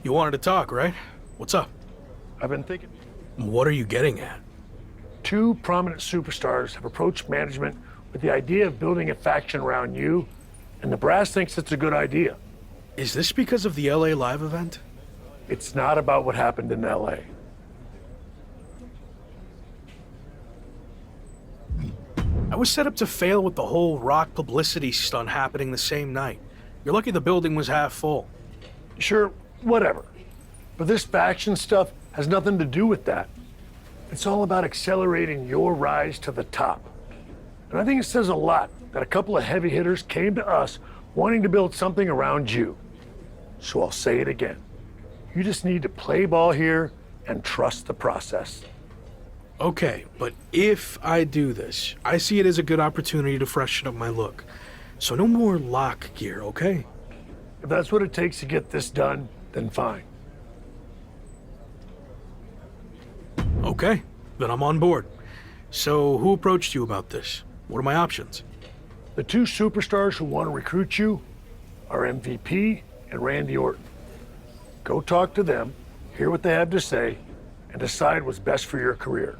You wanted to talk, right? What's up? I've been thinking. What are you getting at? Two prominent superstars have approached management with the idea of building a faction around you, and the brass thinks it's a good idea. Is this because of the LA Live event? It's not about what happened in LA. I was set up to fail with the whole Rock publicity stunt happening the same night. You're lucky the building was half full. Sure, whatever. But this faction stuff has nothing to do with that. It's all about accelerating your rise to the top. And I think it says a lot that a couple of heavy hitters came to us wanting to build something around you. So I'll say it again. You just need to play ball here and trust the process. Okay, but if I do this, I see it as a good opportunity to freshen up my look. So no more lock gear, okay? If that's what it takes to get this done, then fine. Okay, then I'm on board. So who approached you about this? What are my options? The two superstars who want to recruit you are MVP and Randy Orton. Go talk to them, hear what they have to say, and decide what's best for your career.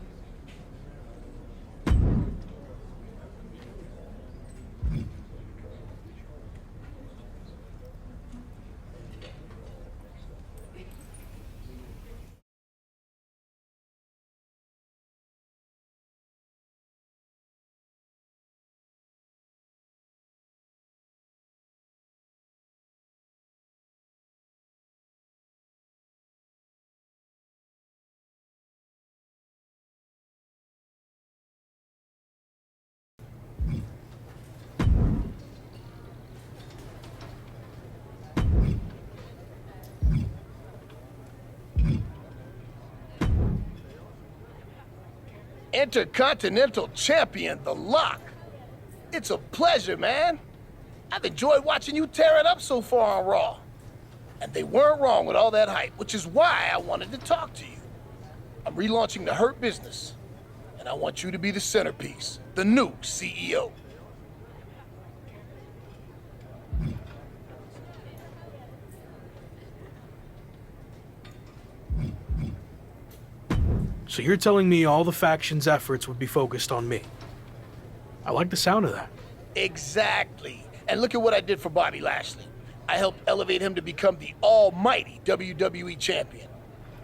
Intercontinental Champion, The Lock. It's a pleasure, man. I've enjoyed watching you tear it up so far on Raw. And they weren't wrong with all that hype, which is why I wanted to talk to you. I'm relaunching the Hurt Business, and I want you to be the centerpiece, the new CEO. So you're telling me all the faction's efforts would be focused on me? I like the sound of that. Exactly. And look at what I did for Bobby Lashley. I helped elevate him to become the almighty WWE champion.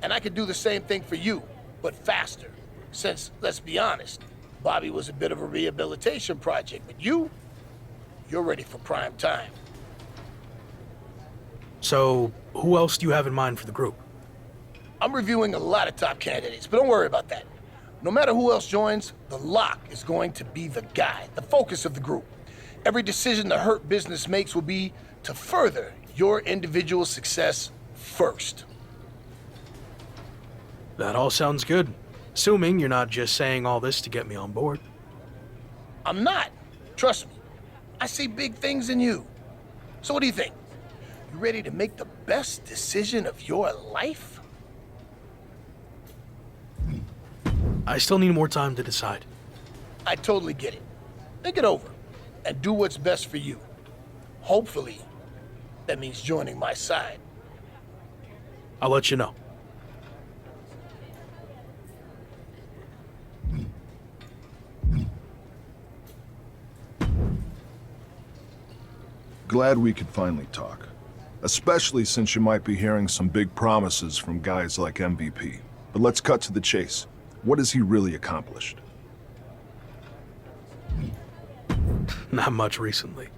And I could do the same thing for you, but faster. Since, let's be honest, Bobby was a bit of a rehabilitation project, but you're ready for prime time. So, who else do you have in mind for the group? I'm reviewing a lot of top candidates, but don't worry about that. No matter who else joins, The Lock is going to be the guy, the focus of the group. Every decision the Hurt Business makes will be to further your individual success first. That all sounds good. Assuming you're not just saying all this to get me on board. I'm not. Trust me. I see big things in you. So what do you think? You ready to make the best decision of your life? I still need more time to decide. I totally get it. Think it over and do what's best for you. Hopefully, that means joining my side. I'll let you know. Glad we could finally talk. Especially since you might be hearing some big promises from guys like MVP. But let's cut to the chase. What has he really accomplished? Not much recently.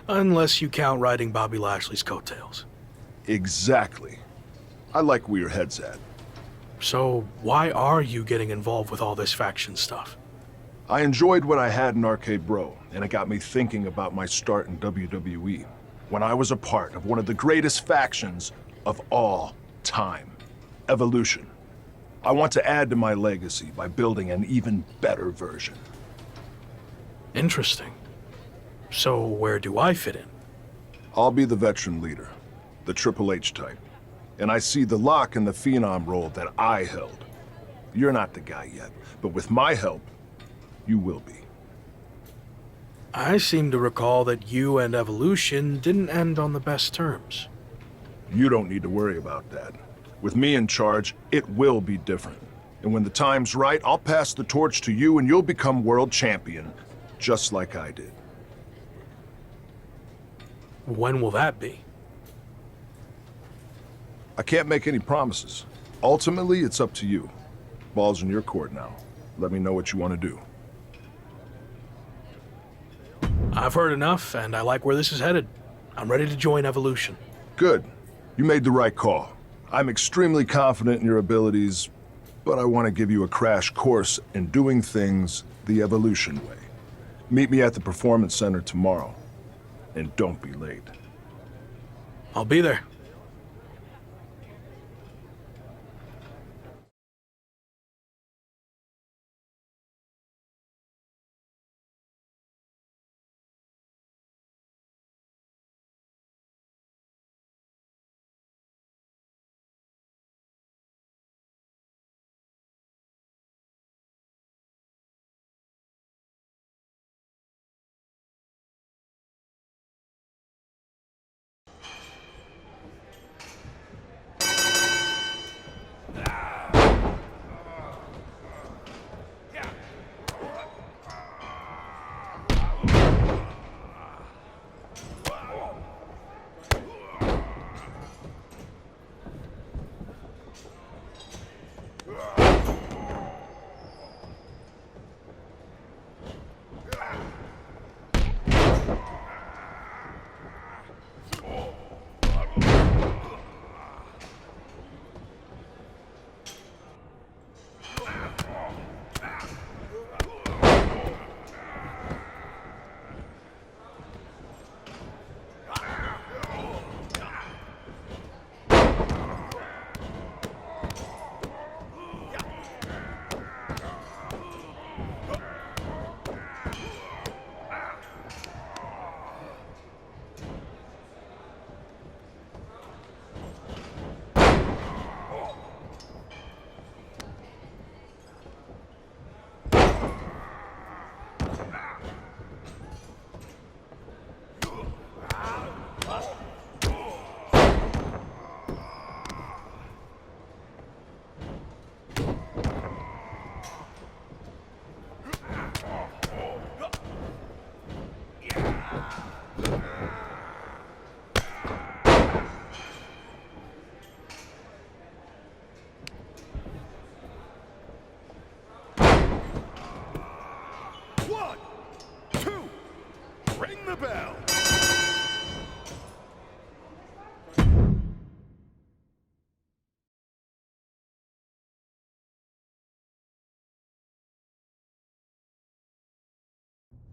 Unless you count riding Bobby Lashley's coattails. Exactly. I like where your head's at. So, why are you getting involved with all this faction stuff? I enjoyed what I had in Arcade Bro, and it got me thinking about my start in WWE, when I was a part of one of the greatest factions of all time, Evolution. I want to add to my legacy by building an even better version. Interesting. So, where do I fit in? I'll be the veteran leader, the Triple H type. And I see the Lock in the Phenom role that I held. You're not the guy yet, but with my help, you will be. I seem to recall that you and Evolution didn't end on the best terms. You don't need to worry about that. With me in charge, it will be different. And when the time's right, I'll pass the torch to you and you'll become world champion, just like I did. When will that be? I can't make any promises. Ultimately, it's up to you. Ball's in your court now. Let me know what you want to do. I've heard enough, and I like where this is headed. I'm ready to join Evolution. Good. You made the right call. I'm extremely confident in your abilities, but I want to give you a crash course in doing things the Evolution way. Meet me at the Performance Center tomorrow, and don't be late. I'll be there.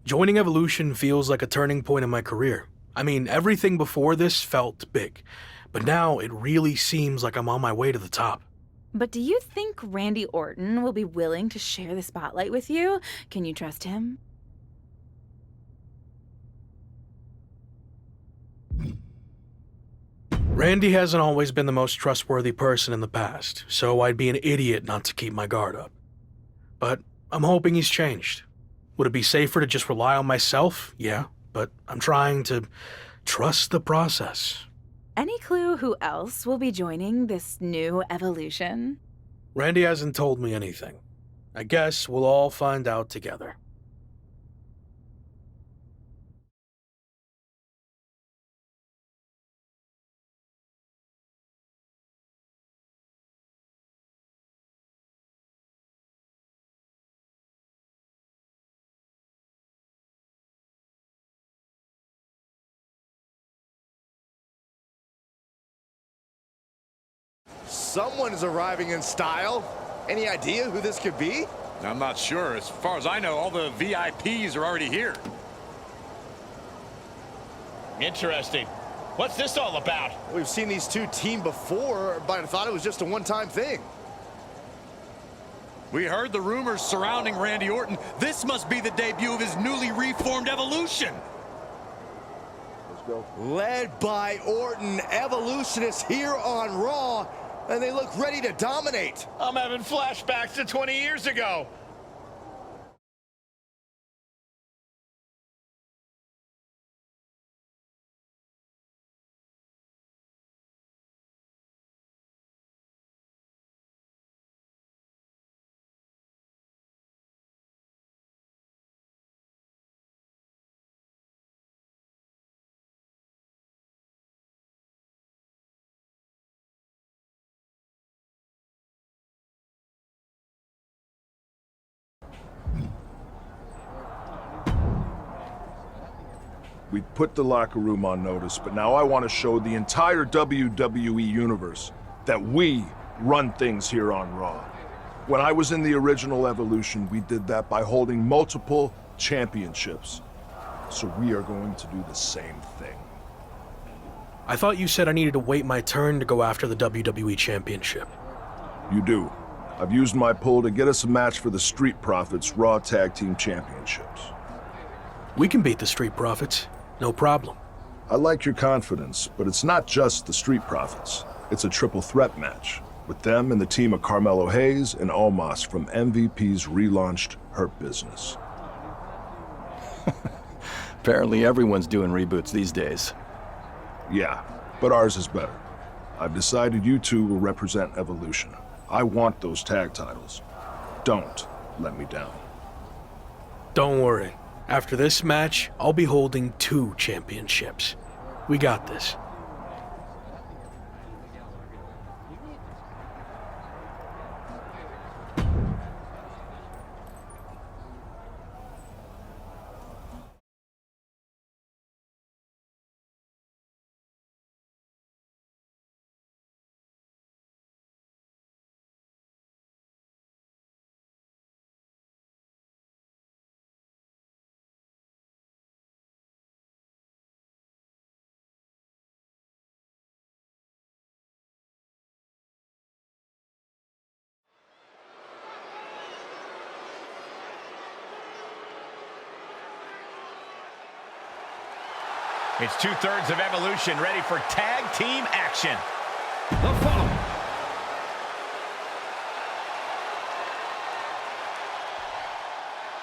Joining Evolution feels like a turning point in my career. I mean, everything before this felt big, but now it really seems like I'm on my way to the top. But do you think Randy Orton will be willing to share the spotlight with you? Can you trust him? Randy hasn't always been the most trustworthy person in the past, so I'd be an idiot not to keep my guard up. But I'm hoping he's changed. Would it be safer to just rely on myself? Yeah, but I'm trying to trust the process. Any clue who else will be joining this new evolution? Randy hasn't told me anything. I guess we'll all find out together. Someone is arriving in style. Any idea who this could be? I'm not sure. As far as I know, all the VIPs are already here. Interesting. What's this all about? We've seen these two team before, but I thought it was just a one-time thing. We heard the rumors surrounding Randy Orton. This must be the debut of his newly reformed Evolution. Led by Orton, Evolution is here on Raw, and they look ready to dominate. I'm having flashbacks to 20 years ago. We put the locker room on notice, but now I want to show the entire WWE universe that we run things here on Raw. When I was in the original Evolution, we did that by holding multiple championships. So we are going to do the same thing. I thought you said I needed to wait my turn to go after the WWE Championship. You do. I've used my pull to get us a match for the Street Profits Raw Tag Team Championships. We can beat the Street Profits. No problem. I like your confidence, but it's not just the Street Profits. It's a triple threat match, with them and the team of Carmelo Hayes and Omos from MVP's relaunched Hurt Business. Apparently everyone's doing reboots these days. Yeah, but ours is better. I've decided you two will represent Evolution. I want those tag titles. Don't let me down. Don't worry. After this match, I'll be holding 2 championships. We got this. It's 2/3 of Evolution ready for tag team action. The following.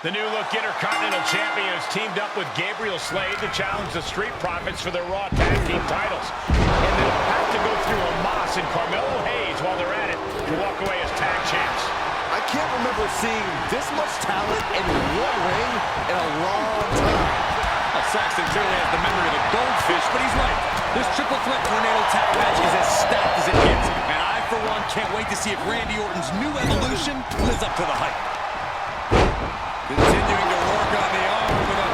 The new look Intercontinental Champion has teamed up with Gabriel Slade to challenge the Street Profits for their Raw Tag Team titles. And they'll have to go through Omos and Carmelo Hayes while they're at it to walk away as tag champs. I can't remember seeing this much talent in one ring in a long time. Well, Saxton clearly has the memory of a goldfish, but he's right. This triple threat tornado tag match is as stacked as it gets. And I, for one, can't wait to see if Randy Orton's new Evolution lives up to the hype. Continuing to work on the arm with a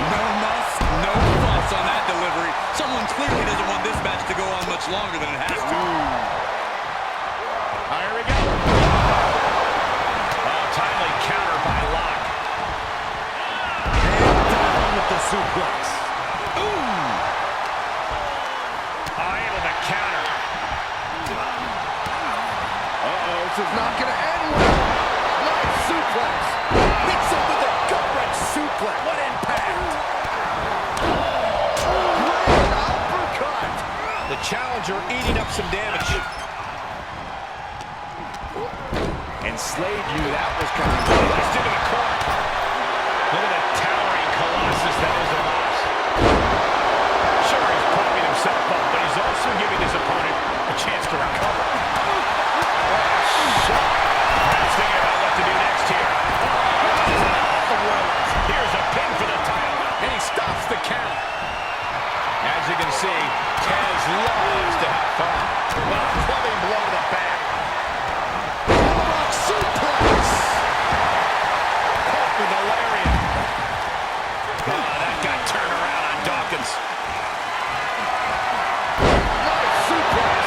no muss, no fuss on that delivery. Someone clearly doesn't want this match to go on much longer than it has to. Here we go. Oh, timely counter by Locke. With the suplex. Ooh! Able to counter. Uh-oh, this is not going to end well. Nice suplex. Hits him with a gut-wrench suplex. What impact? Great uppercut. The challenger eating up some damage. And Slade knew that was coming. Placed into the corner. Look at that towering colossus that is Omos. Sure, he's propping himself up, but he's also giving his opponent a chance to recover. Perhaps thinking about what to do next here. Here's a pin for the title, and he stops the count. As you can see, Taz loves to have fun. Well, clubbing blow to the back. Suplex. Caught with the lariat. That got turned around on Dawkins. Nice suplex.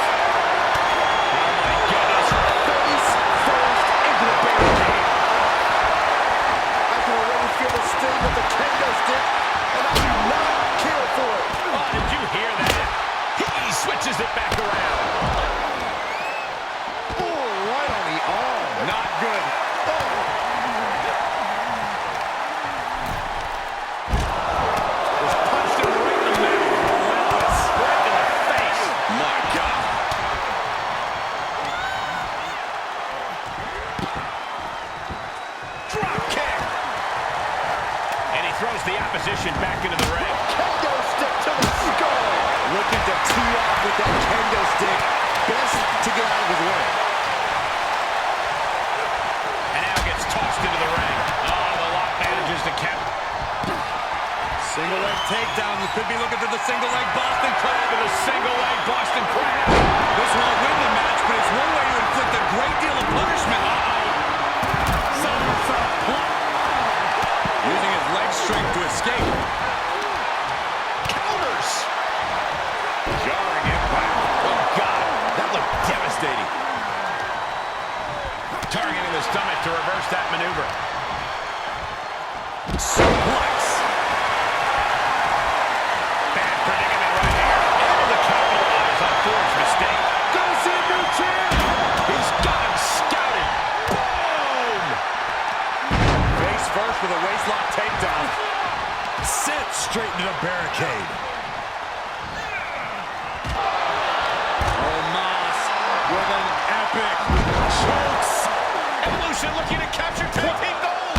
Oh my goodness. Face first into the barricade. I can already feel the sting of the kendo stick, and I do not care for it. Oh, did you hear that? He switches it back around. Oh, right on the arm. Not good. Just punched him right in the mouth. Relentless. Right in the face. My God. Drop kick. And he throws the opposition back into the ring. Kendo stick to the skull. Looking to tee off with that kendo stick. Best to get out of his way. And now gets tossed into the ring. Oh, the Lock manages to count. Single leg takedown. You could be looking for the single leg Boston Crab with a single leg Boston Crab. This won't win the match, but it's one way to inflict a great deal of punishment. Using his leg strength to escape. epic. Chokes. Evolution looking to capture tag team gold.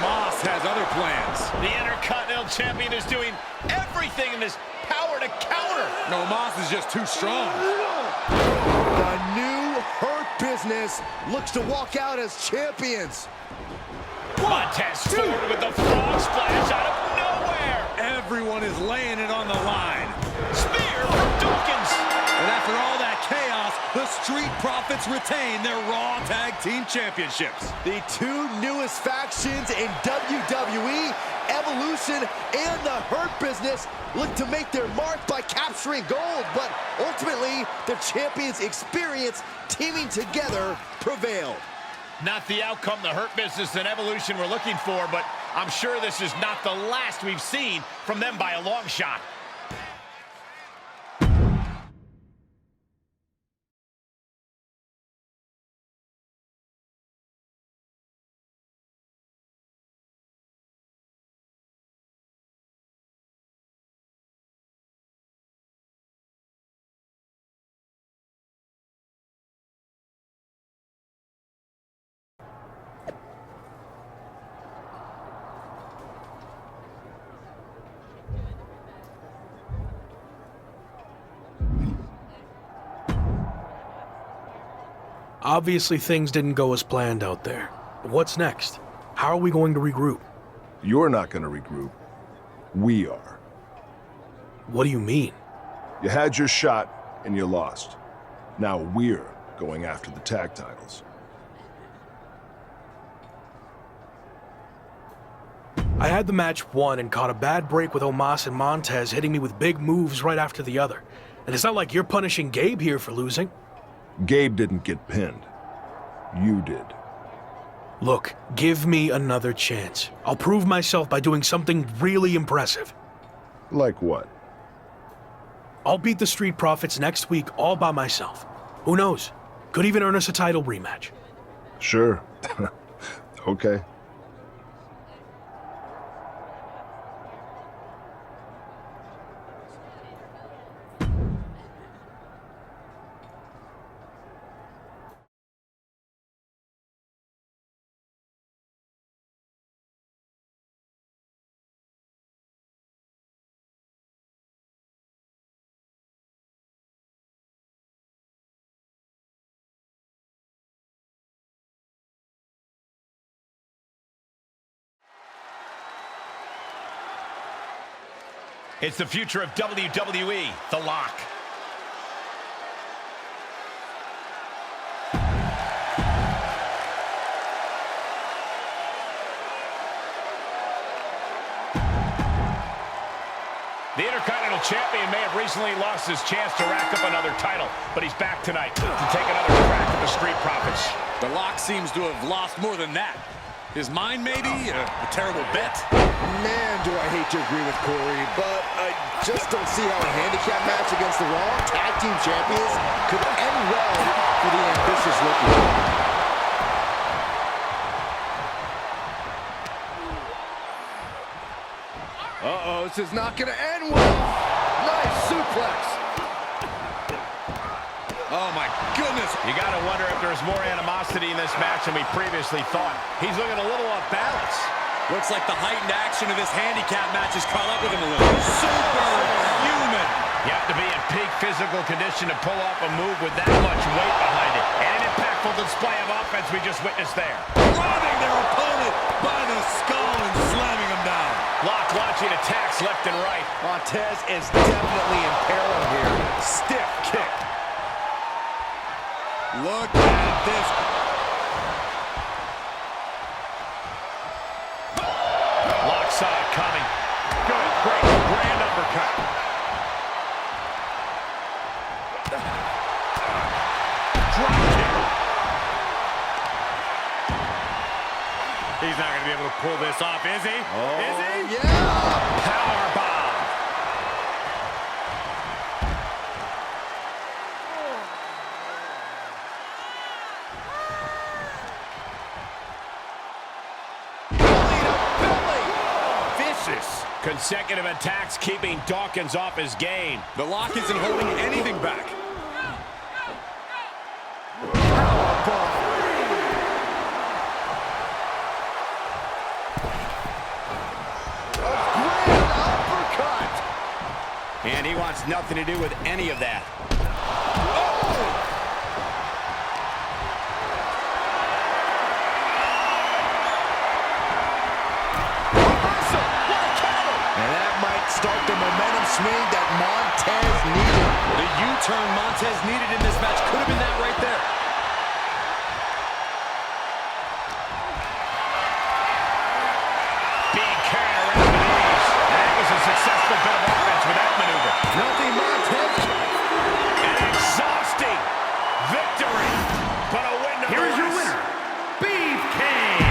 Moss has other plans. The Intercontinental Champion is doing everything in his power to counter. No, Moss is just too strong. The new Hurt Business looks to walk out as champions. Montez forward with the frog splash out of nowhere. Everyone is laying it on the line. Spear from Dawkins. And after all that chaos, the Street Profits retain their Raw Tag Team Championships. The two newest factions in WWE, Evolution and the Hurt Business, look to make their mark by capturing gold, but ultimately, the champions' experience teaming together prevailed. Not the outcome the Hurt Business and Evolution were looking for, but I'm sure this is not the last we've seen from them by a long shot. Obviously, things didn't go as planned out there. What's next? How are we going to regroup? You're not going to regroup. We are. What do you mean? You had your shot, and you lost. Now we're going after the tag titles. I had the match won and caught a bad break with Omos and Montez hitting me with big moves right after the other. And it's not like you're punishing Gabe here for losing. Gabe didn't get pinned. You did. Look, give me another chance. I'll prove myself by doing something really impressive. Like what? I'll beat the Street Profits next week all by myself. Who knows? Could even earn us a title rematch. Sure. Okay. It's the future of WWE, The Lock. The Intercontinental Champion may have recently lost his chance to rack up another title, but he's back tonight to take another crack at the Street Profits. The Lock seems to have lost more than that. His mind, maybe? A terrible bet? Man, do I hate to agree with Corey, but I just don't see how a handicap match against the Raw Tag Team Champions could end well for the ambitious rookie. Uh-oh, this is not going to end well. Nice suplex. Oh, my goodness. You got to wonder if there's more animosity in this match than we previously thought. He's looking a little off balance. Looks like the heightened action of this handicap match has caught up with him a little. Superhuman. You have to be in peak physical condition to pull off a move with that much weight behind it. And an impactful display of offense we just witnessed there. Grabbing their opponent by the skull and slamming him down. Lock launching attacks left and right. Montez is definitely in peril here. Stiff kick. Look at this. Lock saw it coming. Good, great, grand uppercut. Drop kick. He's not going to be able to pull this off, is he? Oh, is he? Yeah. Power bomb. Consecutive attacks keeping Dawkins off his game. The Lock isn't holding anything back. Power And he wants nothing to do with any of that. And that might start the momentum swing that Montez needed. The U-turn Montez needed in this match could have been that right there. Being carried around with ease. That was a successful bit of offense with that maneuver. Nothing Montez. An exhausting victory, but a win nonetheless. Here is your winner, Beefcake.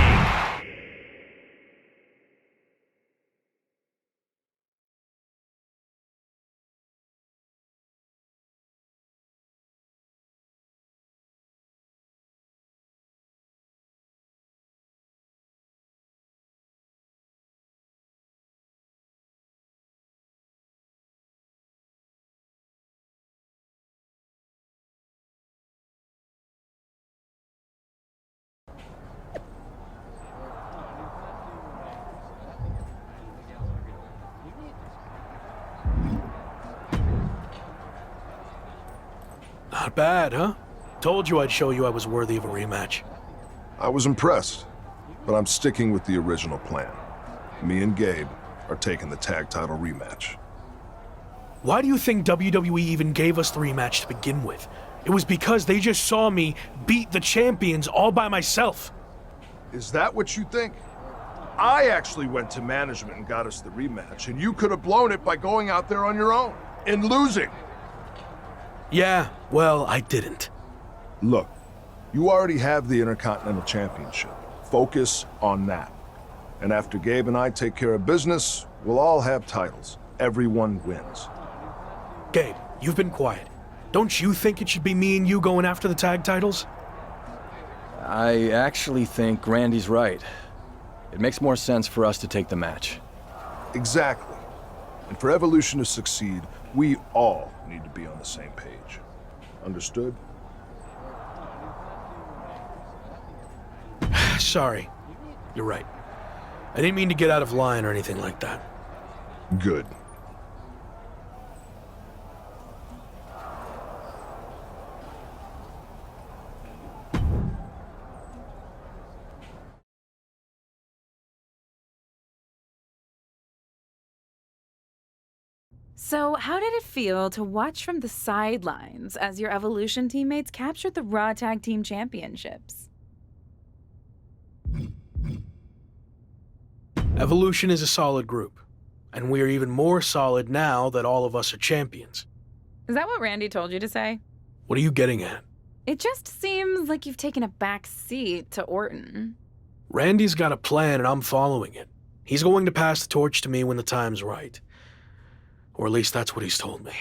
Not bad, huh? Told you I'd show you I was worthy of a rematch. I was impressed, but I'm sticking with the original plan. Me and Gabe are taking the tag title rematch. Why do you think WWE even gave us the rematch to begin with? It was because they just saw me beat the champions all by myself. Is that what you think? I actually went to management and got us the rematch, and you could have blown it by going out there on your own and losing. Yeah, well, I didn't. Look, you already have the Intercontinental Championship. Focus on that. And after Gabe and I take care of business, we'll all have titles. Everyone wins. Gabe, you've been quiet. Don't you think it should be me and you going after the tag titles? I actually think Randy's right. It makes more sense for us to take the match. Exactly. And for Evolution to succeed, we all need to be on the same page. Understood? Sorry. You're right. I didn't mean to get out of line or anything like that. Good. So, how did it feel to watch from the sidelines as your Evolution teammates captured the Raw Tag Team Championships? Evolution is a solid group, and we are even more solid now that all of us are champions. Is that what Randy told you to say? What are you getting at? It just seems like you've taken a back seat to Orton. Randy's got a plan and I'm following it. He's going to pass the torch to me when the time's right. Or at least that's what he's told me.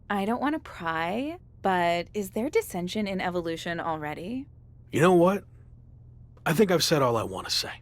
I don't want to pry, but is there dissension in Evolution already? You know what? I think I've said all I want to say.